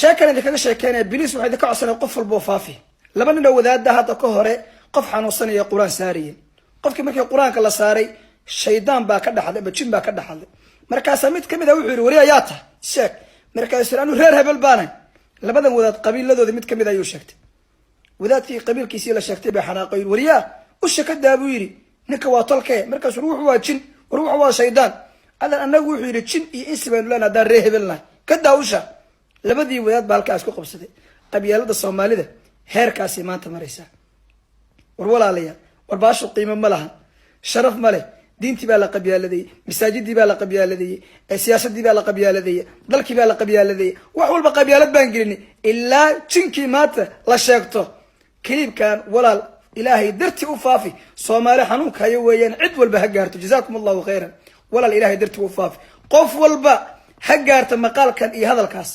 sheekana idinkaga sheekeynaya biliis waxay idinka codsanaya qof walboo faafi laba nin oo wadaada hadda ka hore qof xanuunsanaya quraan saarayeen qofkii markii quraanka la saaray shaydaan baa ka dhaxday ama jin baa ka dhaxday markaas mid kamid ah wuxuu yiri wari ayaa tahay sheeg markaas aanu reer hebel baanay labadan wadaad qabiiladooda mid kamid ayuu sheegtay wadaadkii qabiilkiisii la sheegtay baa xanaaqay wariya u shakada buu yiri ninka waa tolkee markaas wuxuu waa jin wuxuu waa shaydaan adan anagu wuxuu yiri jin iyo insi baan lana daan reer hebelna ka daawsha labadii wadaad baa halkaas ku qabsaday qabiilada Soomaalida heerkaasi maanta maraysa war walaalayaal war baashu qiimo ma laha sharaf ma leh diintii baa la qabyaaladey masaajidii baa la qabyaaladey siyaasadii baa la qabyaaladey dalkii baa la qabyaaladey wax walba qabyaalad baan gelin ilaa jinkii maanta la sheegto kaliibkan walaal ilaahay darti u faafi Soomaali xanuunka ay weeyaan cid walba ha gaarto jazaakumullahu khayran walaal ilaahay darti u faafi qof walba ha gaarto maqaalkan iyo hadalkaas